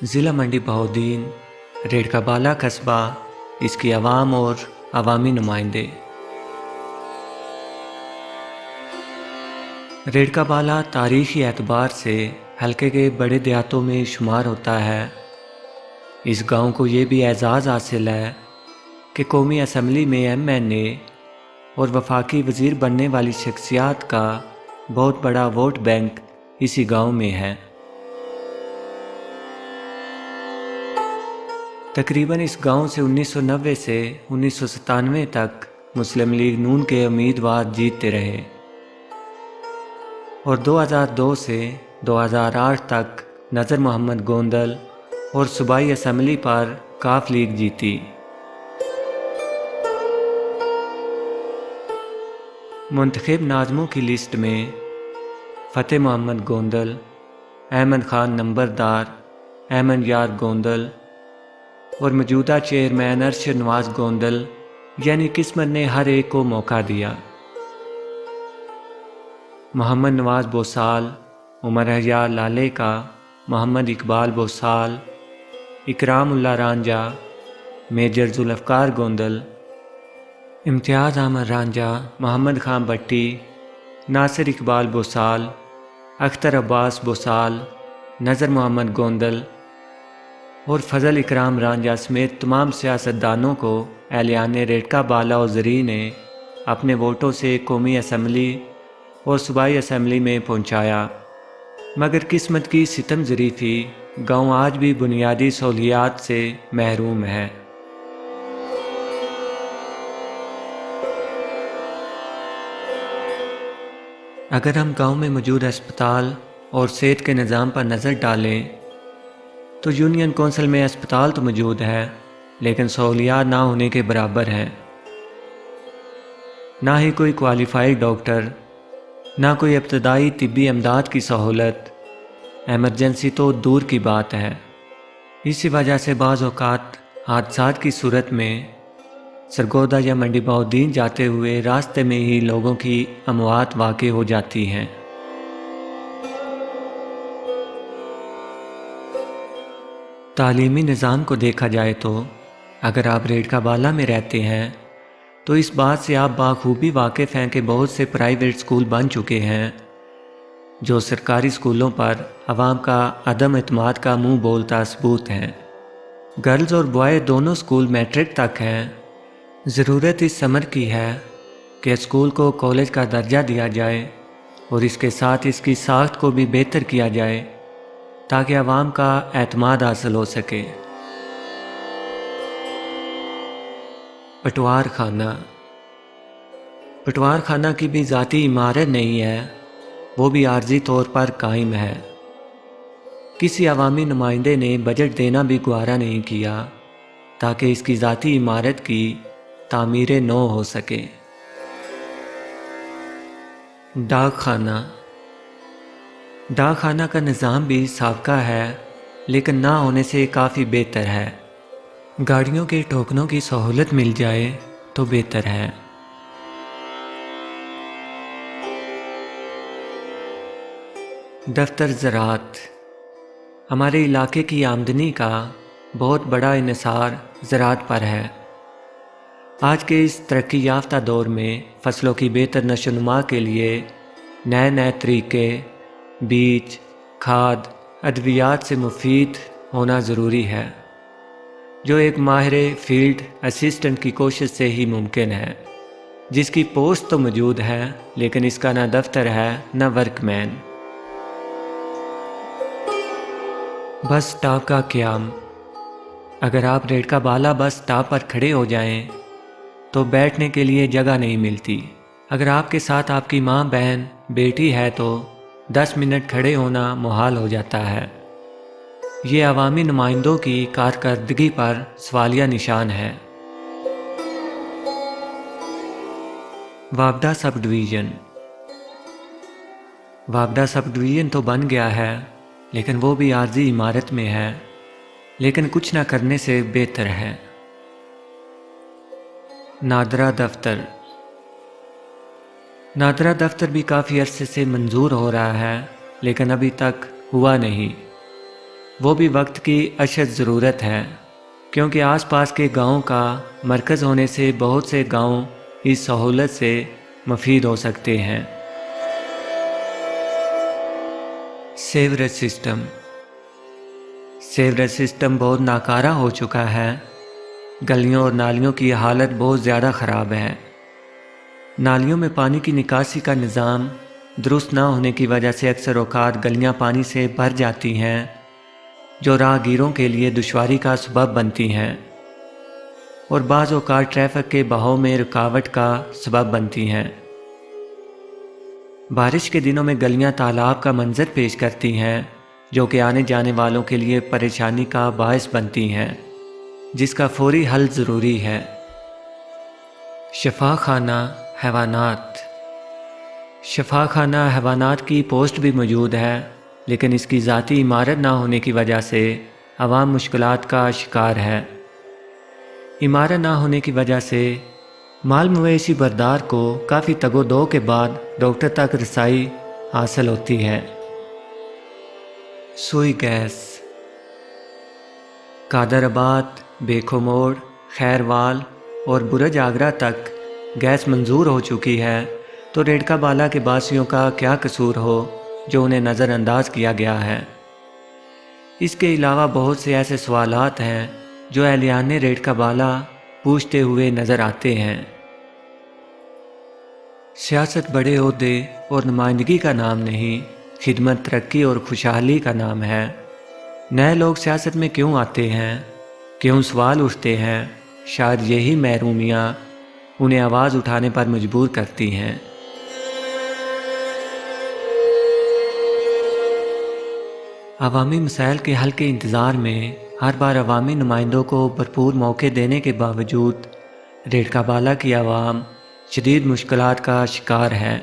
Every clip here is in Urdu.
ضلع منڈی بہاؤالدین، ریڑکا بالا قصبہ، اس کی عوام اور عوامی نمائندے۔ ریڑکا بالا تاریخی اعتبار سے حلقے کے بڑے دیہاتوں میں شمار ہوتا ہے۔ اس گاؤں کو یہ بھی اعزاز حاصل ہے کہ قومی اسمبلی میں MNA اور وفاقی وزیر بننے والی شخصیات کا بہت بڑا ووٹ بینک اسی گاؤں میں ہے۔ تقریباً اس گاؤں سے 1990 سے 1997 تک مسلم لیگ نون کے امیدوار جیتتے رہے اور 2002 سے 2008 تک نذر محمد گوندل اور صوبائی اسمبلی پر کاف لیگ جیتی۔ منتخب ناظموں کی لسٹ میں فتح محمد گوندل، احمد خان نمبردار، احمد یار گوندل اور موجودہ چیئرمین ارشد نواز گوندل، یعنی قسمت نے ہر ایک کو موقع دیا۔ محمد نواز بوسال، عمر حیا لالے کا، محمد اقبال بوسال، اکرام اللہ رانجھا، میجر ذوالفقار گوندل، امتیاز احمد رانجھا، محمد خان بٹی، ناصر اقبال بوسال، اختر عباس بوسال، نذر محمد گوندل اور فضل اکرام رانجھا سمیت تمام سیاستدانوں کو اہلیان ریڑکا بالا و زرعی نے اپنے ووٹوں سے قومی اسمبلی اور صوبائی اسمبلی میں پہنچایا، مگر قسمت کی ستم ظریفی گاؤں آج بھی بنیادی سہولیات سے محروم ہے۔ اگر ہم گاؤں میں موجود اسپتال اور صحت کے نظام پر نظر ڈالیں تو یونین کونسل میں اسپتال تو موجود ہے، لیکن سہولیات نہ ہونے کے برابر ہیں۔ نہ ہی کوئی کوالیفائڈ ڈاکٹر، نہ کوئی ابتدائی طبی امداد کی سہولت، ایمرجنسی تو دور کی بات ہے۔ اسی وجہ سے بعض اوقات حادثات کی صورت میں سرگودا یا منڈی بہاؤالدین جاتے ہوئے راستے میں ہی لوگوں کی اموات واقع ہو جاتی ہیں۔ تعلیمی نظام کو دیکھا جائے تو اگر آپ ریڑکا بالا میں رہتے ہیں تو اس بات سے آپ بخوبی واقف ہیں کہ بہت سے پرائیویٹ اسکول بن چکے ہیں جو سرکاری اسکولوں پر عوام کا عدم اعتماد کا منہ بولتا ثبوت ہیں۔ گرلز اور بوائے دونوں اسکول میٹرک تک ہیں۔ ضرورت اس امر کی ہے کہ اسکول کو کالج کا درجہ دیا جائے اور اس کے ساتھ اس کی ساخت کو بھی بہتر کیا جائے تاکہ عوام کا اعتماد حاصل ہو سکے۔ پٹوار خانہ کی بھی ذاتی عمارت نہیں ہے، وہ بھی عارضی طور پر قائم ہے۔ کسی عوامی نمائندے نے بجٹ دینا بھی گوارا نہیں کیا تاکہ اس کی ذاتی عمارت کی تعمیر نو ہو سکے۔ ڈاک خانہ کا نظام بھی سابقہ ہے، لیکن نہ ہونے سے کافی بہتر ہے۔ گاڑیوں کے ٹوکنوں کی سہولت مل جائے تو بہتر ہے۔ دفتر زراعت۔ ہمارے علاقے کی آمدنی کا بہت بڑا انحصار زراعت پر ہے۔ آج کے اس ترقی یافتہ دور میں فصلوں کی بہتر نشو و نما کے لیے نئے طریقے، بیج، کھاد، ادویات سے مفید ہونا ضروری ہے، جو ایک ماہر فیلڈ اسسٹنٹ کی کوشش سے ہی ممکن ہے، جس کی پوسٹ تو موجود ہے لیکن اس کا نہ دفتر ہے نہ ورک مین۔ بس سٹاپ کا قیام۔ اگر آپ ریڑکا بالا بس سٹاپ پر کھڑے ہو جائیں تو بیٹھنے کے لیے جگہ نہیں ملتی۔ اگر آپ کے ساتھ آپ کی ماں، بہن، بیٹی ہے تو 10 منٹ کھڑے ہونا محال ہو جاتا ہے۔ یہ عوامی نمائندوں کی کارکردگی پر سوالیہ نشان ہے۔ وابڈہ سب ڈویژن تو بن گیا ہے، لیکن وہ بھی عارضی عمارت میں ہے، لیکن کچھ نہ کرنے سے بہتر ہے۔ نادرہ دفتر بھی کافی عرصے سے منظور ہو رہا ہے، لیکن ابھی تک ہوا نہیں۔ وہ بھی وقت کی اشد ضرورت ہے، کیونکہ آس پاس کے گاؤں کا مرکز ہونے سے بہت سے گاؤں اس سہولت سے مفید ہو سکتے ہیں۔ سیوریج سسٹم بہت ناکارہ ہو چکا ہے۔ گلیوں اور نالیوں کی حالت بہت زیادہ خراب ہے۔ نالیوں میں پانی کی نکاسی کا نظام درست نہ ہونے کی وجہ سے اکثر اوقات گلیاں پانی سے بھر جاتی ہیں، جو راہگیروں کے لیے دشواری کا سبب بنتی ہیں اور بعض اوقات ٹریفک کے بہاؤ میں رکاوٹ کا سبب بنتی ہیں۔ بارش کے دنوں میں گلیاں تالاب کا منظر پیش کرتی ہیں، جو کہ آنے جانے والوں کے لیے پریشانی کا باعث بنتی ہیں، جس کا فوری حل ضروری ہے۔ شفاخانہ حیوانات کی پوسٹ بھی موجود ہے، لیکن اس کی ذاتی عمارت نہ ہونے کی وجہ سے عوام مشکلات کا شکار ہے۔ عمارت نہ ہونے کی وجہ سے مال مویشی بردار کو کافی تگ و دو کے بعد ڈاکٹر تک رسائی حاصل ہوتی ہے۔ سوئی گیس قادر آباد، بیکھو موڑ، خیروال اور برج آگرہ تک گیس منظور ہو چکی ہے، تو ریڑکا بالا کے باسیوں کا کیا قصور ہو جو انہیں نظر انداز کیا گیا ہے؟ اس کے علاوہ بہت سے ایسے سوالات ہیں جو اہلیان ریڑکا بالا پوچھتے ہوئے نظر آتے ہیں۔ سیاست بڑے عہدے اور نمائندگی کا نام نہیں، خدمت، ترقی اور خوشحالی کا نام ہے۔ نئے لوگ سیاست میں کیوں آتے ہیں؟ کیوں سوال اٹھتے ہیں؟ شاید یہی محرومیاں انہیں آواز اٹھانے پر مجبور کرتی ہیں۔ عوامی مسائل کے حل کے انتظار میں ہر بار عوامی نمائندوں کو بھرپور موقع دینے کے باوجود ریڑکا بالا کی عوام شدید مشکلات کا شکار ہے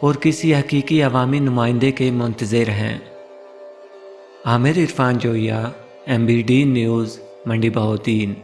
اور کسی حقیقی عوامی نمائندے کے منتظر ہیں۔ عامر عرفان جویا، MBD نیوز، منڈی بہاؤالدین۔